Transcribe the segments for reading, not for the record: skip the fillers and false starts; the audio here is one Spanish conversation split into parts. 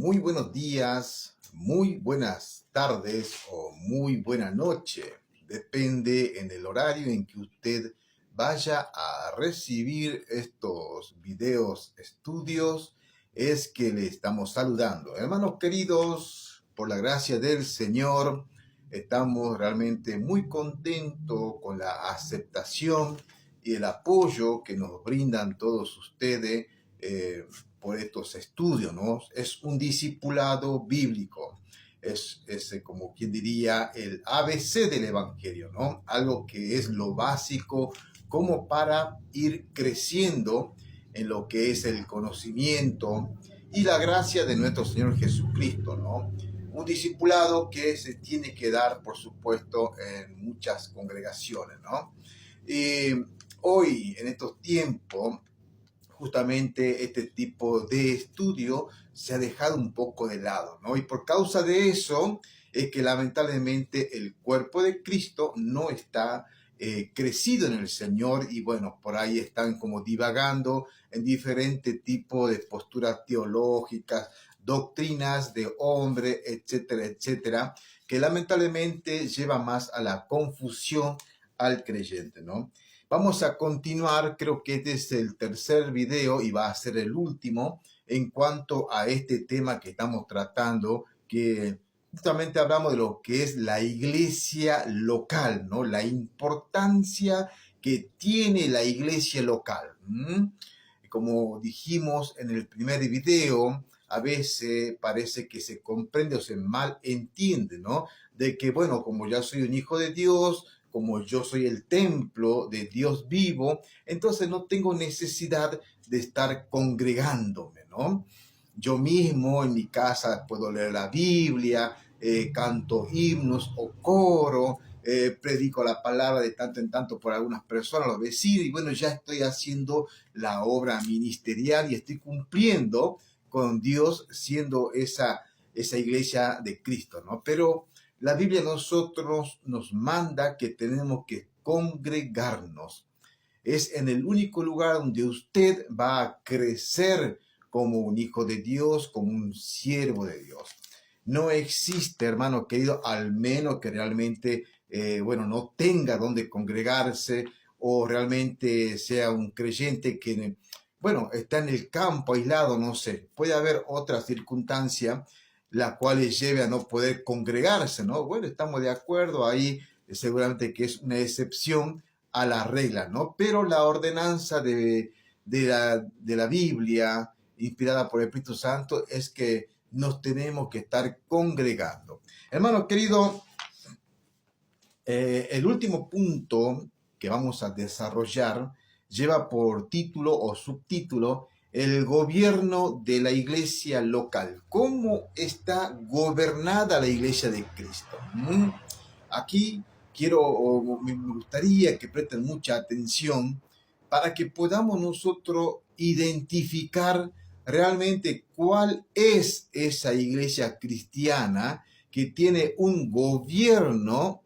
Muy buenos días, muy buenas tardes o muy buena noche. Depende en el horario en que usted vaya a recibir estos videos estudios, es que le estamos saludando. Hermanos queridos, por la gracia del Señor, estamos realmente muy contentos con la aceptación y el apoyo que nos brindan todos ustedes por estos estudios, ¿no? Es un discipulado bíblico, es como quien diría el ABC del Evangelio, ¿no? Algo que es lo básico como para ir creciendo en lo que es el conocimiento y la gracia de nuestro Señor Jesucristo, ¿no? Un discipulado que se tiene que dar, por supuesto, en muchas congregaciones, ¿no? Hoy, en estos tiempos, justamente este tipo de estudio se ha dejado un poco de lado, ¿no? Y por causa de eso es que lamentablemente el cuerpo de Cristo no está crecido en el Señor y bueno, por ahí están como divagando en diferentes tipos de posturas teológicas, doctrinas de hombre, etcétera, etcétera, que lamentablemente lleva más a la confusión al creyente, ¿no? Vamos a continuar, creo que este es el tercer video y va a ser el último en cuanto a este tema que estamos tratando, que justamente hablamos de lo que es la iglesia local, ¿no? La importancia que tiene la iglesia local. Como dijimos en el primer video, a veces parece que se comprende o se malentiende, ¿no? De que, bueno, como ya soy un hijo de Dios, como yo soy el templo de Dios vivo, entonces no tengo necesidad de estar congregándome, ¿no? Yo mismo en mi casa puedo leer la Biblia, canto himnos o coro, predico la palabra de tanto en tanto por algunas personas, los vecinos, y bueno, ya estoy haciendo la obra ministerial y estoy cumpliendo con Dios siendo esa iglesia de Cristo, ¿no? Pero la Biblia a nosotros nos manda que tenemos que congregarnos. Es en el único lugar donde usted va a crecer como un hijo de Dios, como un siervo de Dios. No existe, hermano querido, al menos que realmente, no tenga donde congregarse o realmente sea un creyente que, está en el campo aislado, no sé. Puede haber otra circunstancia la cual les lleve a no poder congregarse, ¿no? Bueno, estamos de acuerdo ahí, seguramente que es una excepción a la regla, ¿no? Pero la ordenanza de la Biblia, inspirada por el Espíritu Santo, es que nos tenemos que estar congregando. Hermano querido, el último punto que vamos a desarrollar lleva por título o subtítulo el gobierno de la iglesia local. ¿Cómo está gobernada la iglesia de Cristo? Aquí me gustaría que presten mucha atención para que podamos nosotros identificar realmente cuál es esa iglesia cristiana que tiene un gobierno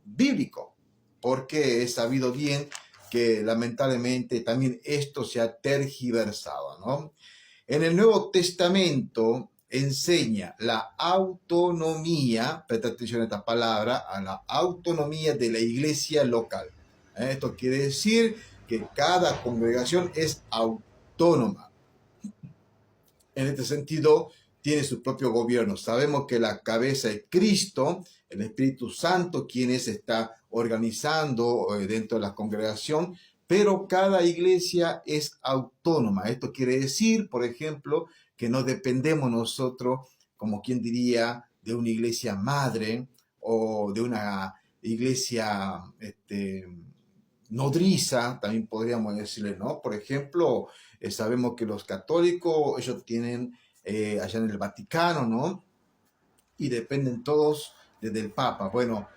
bíblico, porque he sabido bien que lamentablemente también esto se ha tergiversado, ¿no? En el Nuevo Testamento enseña la autonomía, presta atención a esta palabra, a la autonomía de la iglesia local. Esto quiere decir que cada congregación es autónoma. En este sentido, tiene su propio gobierno. Sabemos que la cabeza es Cristo, el Espíritu Santo, quien está organizando dentro de la congregación, pero cada iglesia es autónoma. Esto quiere decir, por ejemplo, que no dependemos nosotros, como quien diría, de una iglesia madre o de una iglesia nodriza, también podríamos decirle, ¿no? Por ejemplo, sabemos que los católicos, ellos tienen allá en el Vaticano, ¿no? Y dependen todos desde el Papa. Bueno,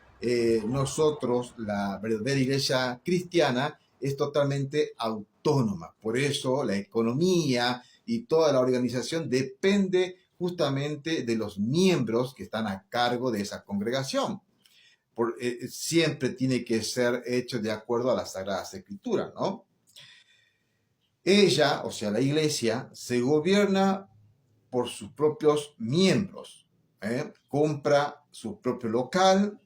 nosotros, la verdadera iglesia cristiana, es totalmente autónoma. Por eso la economía y toda la organización depende justamente de los miembros que están a cargo de esa congregación. Siempre tiene que ser hecho de acuerdo a las Sagradas Escrituras, ¿no? Ella, o sea, la iglesia, se gobierna por sus propios miembros, compra su propio local,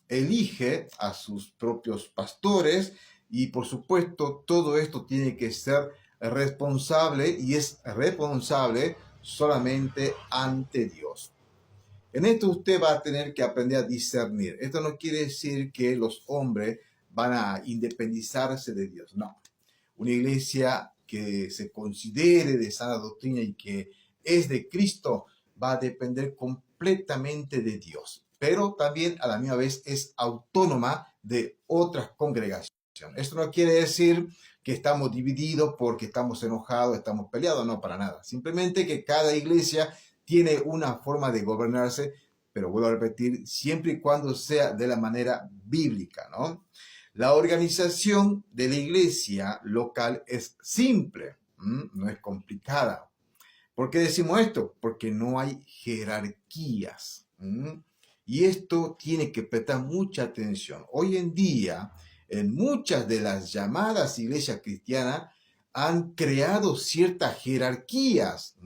elige a sus propios pastores y por supuesto todo esto tiene que ser responsable y es responsable solamente ante Dios. En esto usted va a tener que aprender a discernir. Esto no quiere decir que los hombres van a independizarse de Dios, no. Una iglesia que se considere de sana doctrina y que es de Cristo va a depender completamente de Dios, pero también a la misma vez es autónoma de otras congregaciones. Esto no quiere decir que estamos divididos porque estamos enojados, estamos peleados, no, para nada. Simplemente que cada iglesia tiene una forma de gobernarse, pero vuelvo a repetir, siempre y cuando sea de la manera bíblica, ¿no? La organización de la iglesia local es simple, no es complicada. ¿Por qué decimos esto? Porque no hay jerarquías. Y esto tiene que prestar mucha atención. Hoy en día, en muchas de las llamadas iglesias cristianas, han creado ciertas jerarquías.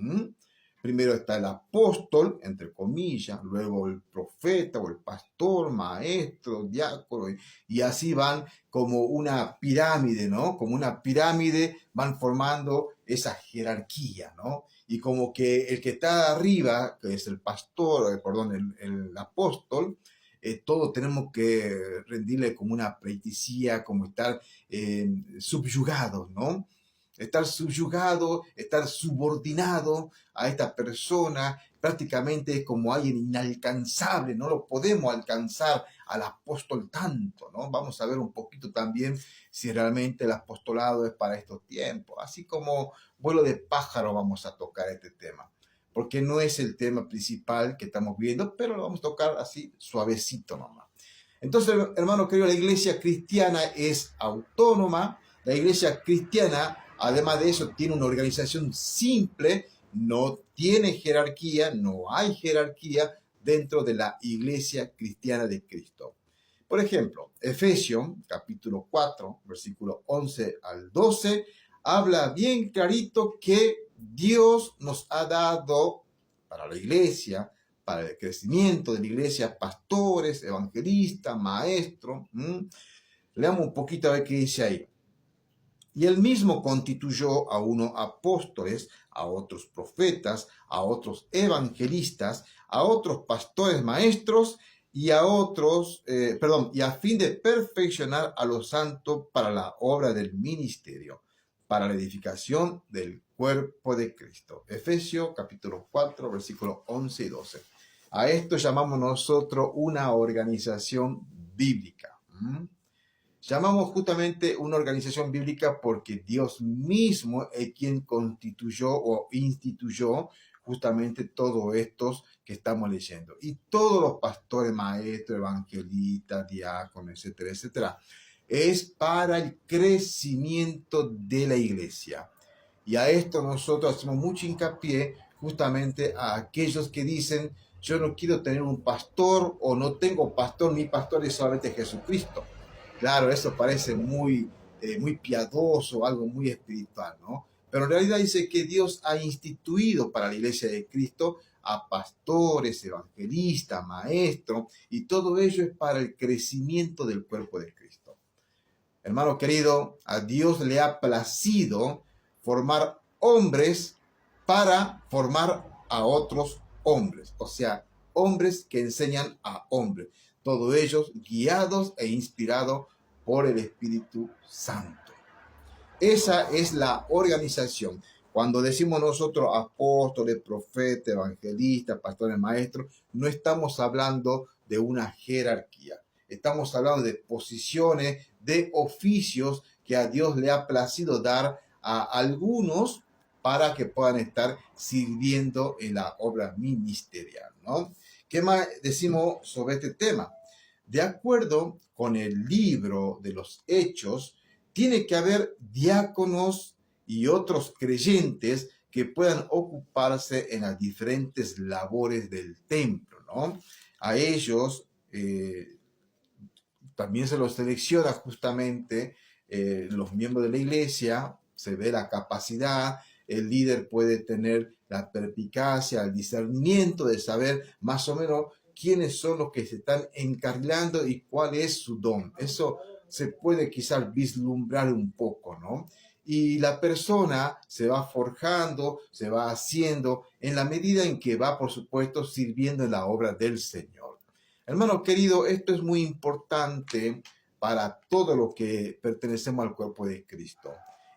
Primero está el apóstol, entre comillas, luego el profeta o el pastor, maestro, diácono, y así van como una pirámide, ¿no? Como una pirámide van formando esa jerarquía, ¿no? Y como que el que está arriba, que es el pastor, perdón, el apóstol, todos tenemos que rendirle como una pleitesía, como estar subyugados, ¿no? Estar subyugado, estar subordinado a esta persona, prácticamente es como alguien inalcanzable, no lo podemos alcanzar al apóstol tanto, ¿no? Vamos a ver un poquito también si realmente el apostolado es para estos tiempos, así como vuelo de pájaro vamos a tocar este tema, porque no es el tema principal que estamos viendo, pero lo vamos a tocar así suavecito nomás. Entonces, hermano querido, la iglesia cristiana es autónoma, la iglesia cristiana, además de eso, tiene una organización simple, no tiene jerarquía, no hay jerarquía dentro de la iglesia cristiana de Cristo. Por ejemplo, Efesios capítulo 4, versículo 11 al 12, habla bien clarito que Dios nos ha dado para la iglesia, para el crecimiento de la iglesia, pastores, evangelistas, maestros. Leamos un poquito a ver qué dice ahí. Y él mismo constituyó a unos apóstoles, a otros profetas, a otros evangelistas, a otros pastores maestros y a otros, y a fin de perfeccionar a los santos para la obra del ministerio, para la edificación del cuerpo de Cristo. Efesios capítulo 4, versículos 11 y 12. A esto llamamos nosotros una organización bíblica. Llamamos justamente una organización bíblica porque Dios mismo es quien constituyó o instituyó justamente todos estos que estamos leyendo. Y todos los pastores, maestros, evangelistas, diáconos, etcétera, etcétera, es para el crecimiento de la iglesia. Y a esto nosotros hacemos mucho hincapié justamente a aquellos que dicen, yo no quiero tener un pastor o no tengo pastor, mi pastor es solamente Jesucristo. Claro, eso parece muy piadoso, algo muy espiritual, ¿no? Pero en realidad dice que Dios ha instituido para la iglesia de Cristo a pastores, evangelistas, maestros, y todo ello es para el crecimiento del cuerpo de Cristo. Hermano querido, a Dios le ha placido formar hombres para formar a otros hombres, o sea, hombres que enseñan a hombres, todos ellos guiados e inspirados por el Espíritu Santo. Esa es la organización. Cuando decimos nosotros apóstoles, profetas, evangelistas, pastores, maestros, no estamos hablando de una jerarquía. Estamos hablando de posiciones, de oficios que a Dios le ha placido dar a algunos para que puedan estar sirviendo en la obra ministerial, ¿no? ¿Qué más decimos sobre este tema? De acuerdo con el libro de los Hechos, tiene que haber diáconos y otros creyentes que puedan ocuparse en las diferentes labores del templo, ¿no? A ellos también se los selecciona justamente los miembros de la iglesia, se ve la capacidad, el líder puede tener la perspicacia, el discernimiento de saber más o menos quiénes son los que se están encarrilando y cuál es su don. Eso se puede quizás vislumbrar un poco, ¿no? Y la persona se va forjando, se va haciendo en la medida en que va, por supuesto, sirviendo en la obra del Señor. Hermano querido, esto es muy importante para todo lo que pertenecemos al cuerpo de Cristo.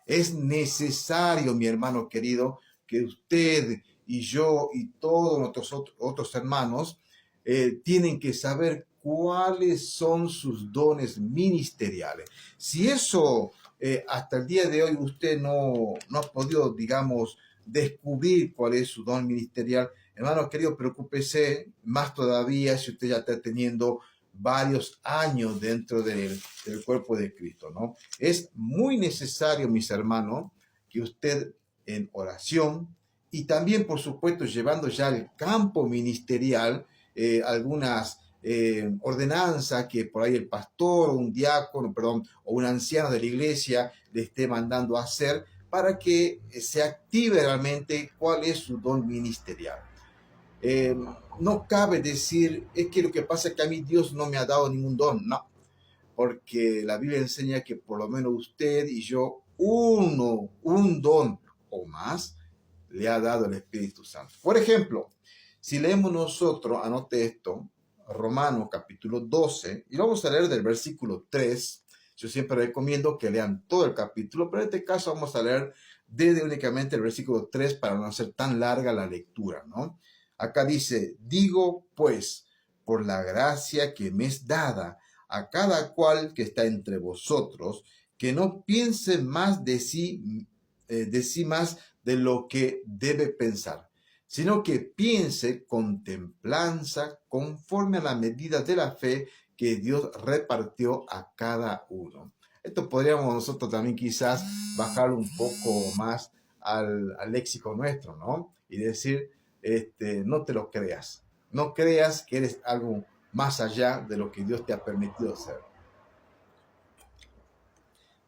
Es necesario, mi hermano querido, que usted y yo y todos nuestros otros hermanos tienen que saber cuáles son sus dones ministeriales. Si eso hasta el día de hoy usted no ha podido, digamos, descubrir cuál es su don ministerial, hermano querido, preocúpese más todavía si usted ya está teniendo varios años dentro del cuerpo de Cristo, ¿no? Es muy necesario, mis hermanos, que usted en oración y también, por supuesto, llevando ya al campo ministerial algunas ordenanzas que por ahí el pastor o un diácono, perdón, o un anciano de la iglesia le esté mandando a hacer para que se active realmente cuál es su don ministerial. No cabe decir, es que lo que pasa es que a mí Dios no me ha dado ningún don, no, porque la Biblia enseña que por lo menos usted y yo, un don o más, le ha dado el Espíritu Santo. Por ejemplo, si leemos nosotros, anote esto, Romanos capítulo 12, y vamos a leer del versículo 3, yo siempre recomiendo que lean todo el capítulo, pero en este caso vamos a leer desde únicamente el versículo 3 para no hacer tan larga la lectura, ¿no? Acá dice, digo pues, por la gracia que me es dada a cada cual que está entre vosotros, que no piense más de sí más de lo que debe pensar, sino que piense con templanza conforme a la medida de la fe que Dios repartió a cada uno. Esto podríamos nosotros también quizás bajar un poco más al léxico nuestro, ¿no? Y decir, no te lo creas. No creas que eres algo más allá de lo que Dios te ha permitido ser.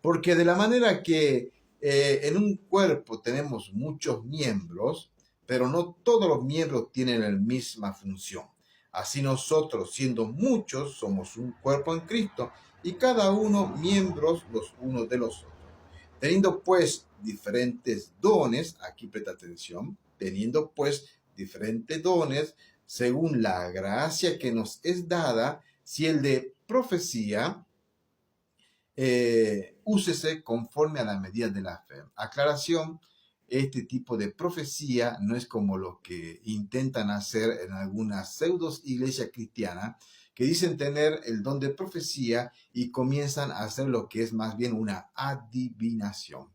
Porque de la manera que en un cuerpo tenemos muchos miembros, pero no todos los miembros tienen la misma función. Así nosotros, siendo muchos, somos un cuerpo en Cristo y cada uno miembros los unos de los otros. Teniendo pues diferentes dones, aquí presta atención, teniendo pues diferentes dones, según la gracia que nos es dada, si el de profecía, úsese conforme a la medida de la fe. Aclaración, este tipo de profecía no es como lo que intentan hacer en algunas pseudos iglesias cristianas que dicen tener el don de profecía y comienzan a hacer lo que es más bien una adivinación.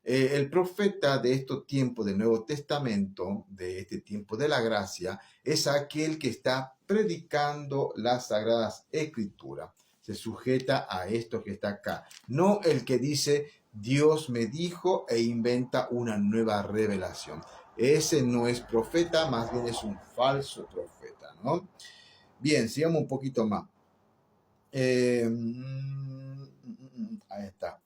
El profeta de estos tiempos del Nuevo Testamento, de este tiempo de la gracia, es aquel que está predicando las Sagradas Escrituras. Se sujeta a esto que está acá. No el que dice, Dios me dijo e inventa una nueva revelación. Ese no es profeta, más bien es un falso profeta, ¿no? Bien, sigamos un poquito más. Ahí está.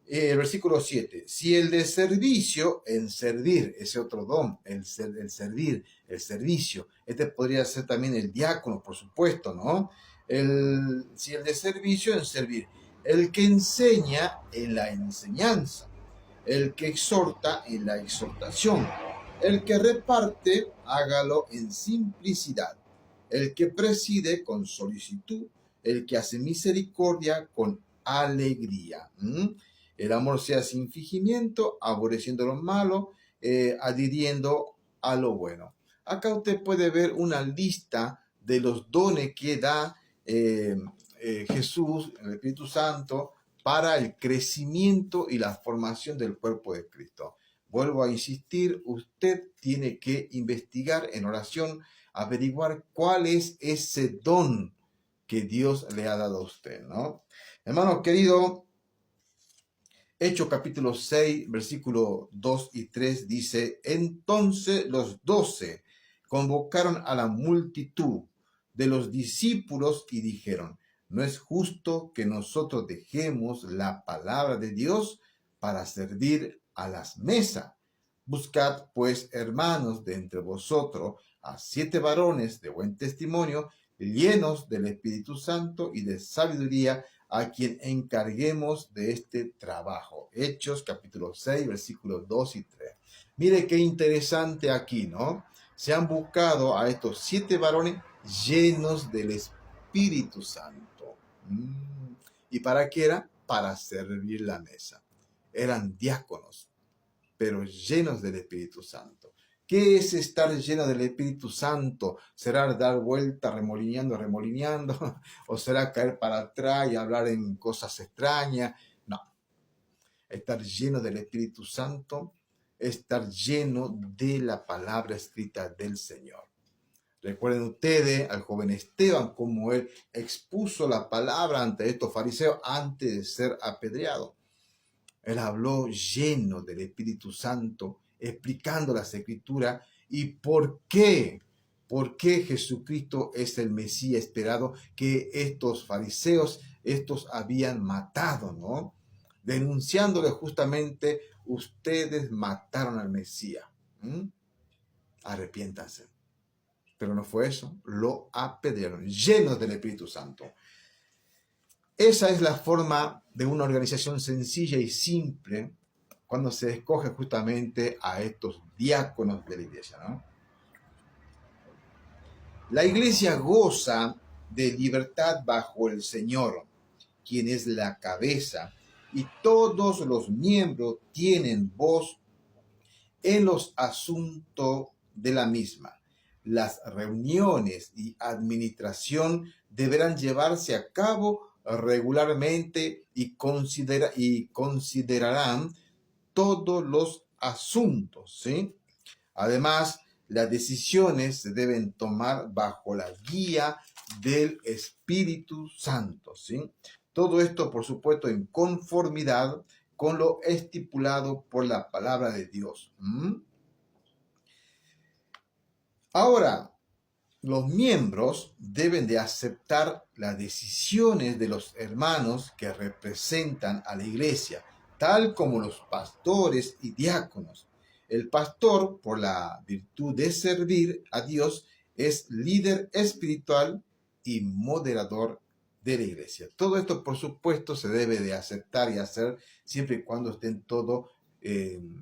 El versículo 7, si el de servicio, en servir, ese otro don, el servir, el servicio, este podría ser también el diácono, por supuesto, ¿no? Si el de servicio, en servir, el que enseña en la enseñanza, el que exhorta en la exhortación, el que reparte, hágalo en simplicidad, el que preside con solicitud, el que hace misericordia con alegría. El amor sea sin fingimiento, aborreciendo lo malo, adhiriendo a lo bueno. Acá usted puede ver una lista de los dones que da Jesús, el Espíritu Santo, para el crecimiento y la formación del cuerpo de Cristo. Vuelvo a insistir, usted tiene que investigar en oración, averiguar cuál es ese don que Dios le ha dado a usted, ¿no? Hermano querido, Hechos capítulo 6, versículo 2 y 3 dice, entonces los 12 convocaron a la multitud de los discípulos y dijeron, no es justo que nosotros dejemos la palabra de Dios para servir a las mesas. Buscad, pues, hermanos, de entre vosotros a 7 varones de buen testimonio, llenos del Espíritu Santo y de sabiduría, a quien encarguemos de este trabajo. Hechos capítulo 6, versículos 2 y 3. Mire qué interesante aquí, ¿no? Se han buscado a estos 7 varones llenos del Espíritu Santo. ¿Y para qué era? Para servir la mesa. Eran diáconos, pero llenos del Espíritu Santo. ¿Qué es estar lleno del Espíritu Santo? ¿Será dar vuelta remolineando? ¿O será caer para atrás y hablar en cosas extrañas? No. Estar lleno del Espíritu Santo, estar lleno de la palabra escrita del Señor. Recuerden ustedes al joven Esteban, como él expuso la palabra ante estos fariseos antes de ser apedreado. Él habló lleno del Espíritu Santo, explicando las Escrituras y por qué Jesucristo es el Mesías esperado que estos fariseos, estos habían matado, ¿no? Denunciándole justamente, ustedes mataron al Mesías. Arrepiéntanse. Pero no fue eso, lo apedrearon, llenos del Espíritu Santo. Esa es la forma de una organización sencilla y simple cuando se escoge justamente a estos diáconos de la iglesia, ¿no? La iglesia goza de libertad bajo el Señor, quien es la cabeza, y todos los miembros tienen voz en los asuntos de la misma. Las reuniones y administración deberán llevarse a cabo regularmente y considerarán todos los asuntos, ¿sí? Además, las decisiones se deben tomar bajo la guía del Espíritu Santo, ¿sí? Todo esto, por supuesto, en conformidad con lo estipulado por la palabra de Dios. Ahora, los miembros deben de aceptar las decisiones de los hermanos que representan a la iglesia, tal como los pastores y diáconos. El pastor, por la virtud de servir a Dios, es líder espiritual y moderador de la iglesia. Todo esto, por supuesto, se debe de aceptar y hacer siempre y cuando estén todo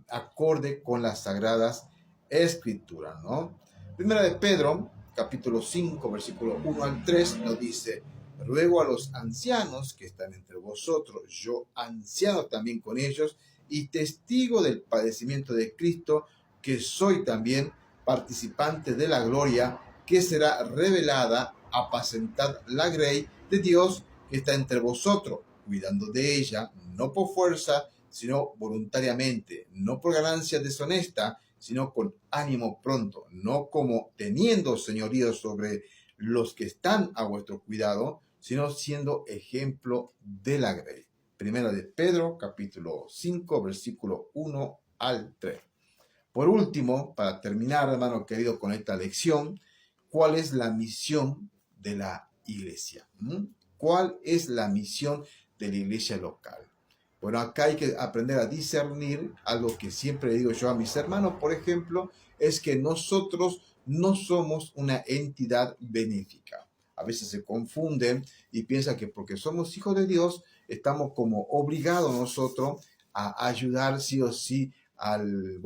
acorde con las sagradas escrituras, ¿no? Primera de Pedro, capítulo 5, versículo 1 al 3, nos dice: ruego a los ancianos que están entre vosotros, yo anciano también con ellos, y testigo del padecimiento de Cristo, que soy también participante de la gloria que será revelada, apacentad la grey de Dios que está entre vosotros, cuidando de ella, no por fuerza, sino voluntariamente, no por ganancia deshonesta, sino con ánimo pronto, no como teniendo señorío sobre los que están a vuestro cuidado, sino siendo ejemplo de la grey. Primera de Pedro, capítulo 5, versículo 1 al 3. Por último, para terminar, hermano querido, con esta lección, ¿cuál es la misión de la iglesia? ¿Cuál es la misión de la iglesia local? Bueno, acá hay que aprender a discernir. Algo que siempre digo yo a mis hermanos, por ejemplo, es que nosotros no somos una entidad benéfica. A veces se confunden y piensan que porque somos hijos de Dios, estamos como obligados nosotros a ayudar sí o sí al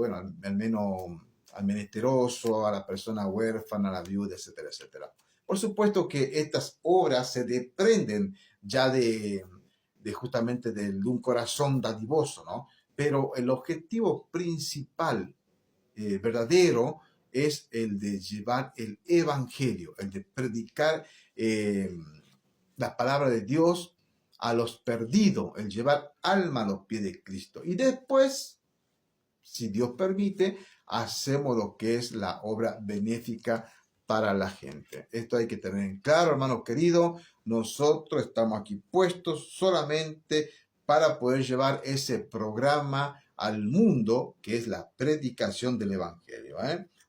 menos al menesteroso, a la persona huérfana, a la viuda, etcétera, etcétera. Por supuesto que estas obras se desprenden ya de justamente de un corazón dadivoso, ¿no? Pero el objetivo principal, verdadero, es el de llevar el evangelio, el de predicar la palabra de Dios a los perdidos, el llevar alma a los pies de Cristo. Y después, si Dios permite, hacemos lo que es la obra benéfica para la gente. Esto hay que tener en claro, hermano querido. Nosotros estamos aquí puestos solamente para poder llevar ese programa al mundo, que es la predicación del evangelio.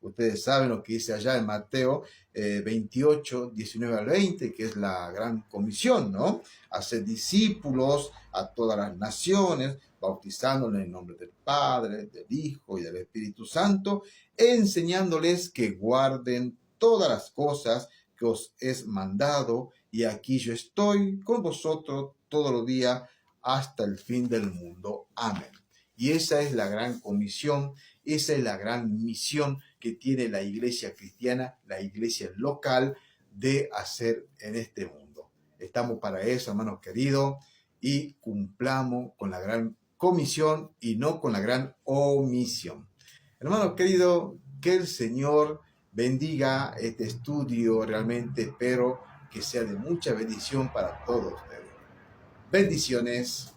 Ustedes saben lo que dice allá en Mateo 28, 19 al 20, que es la gran comisión, ¿no? Hacer discípulos a todas las naciones, bautizándoles en el nombre del Padre, del Hijo y del Espíritu Santo, enseñándoles que guarden todas las cosas que os es mandado, y aquí yo estoy con vosotros todos los días hasta el fin del mundo. Amén. Y esa es la gran comisión, esa es la gran misión que tiene la iglesia cristiana, la iglesia local, de hacer en este mundo. Estamos para eso, hermanos queridos, y cumplamos con la gran comisión y no con la gran omisión. Hermanos queridos, que el Señor bendiga este estudio. Realmente espero que sea de mucha bendición para todos ustedes. Bendiciones.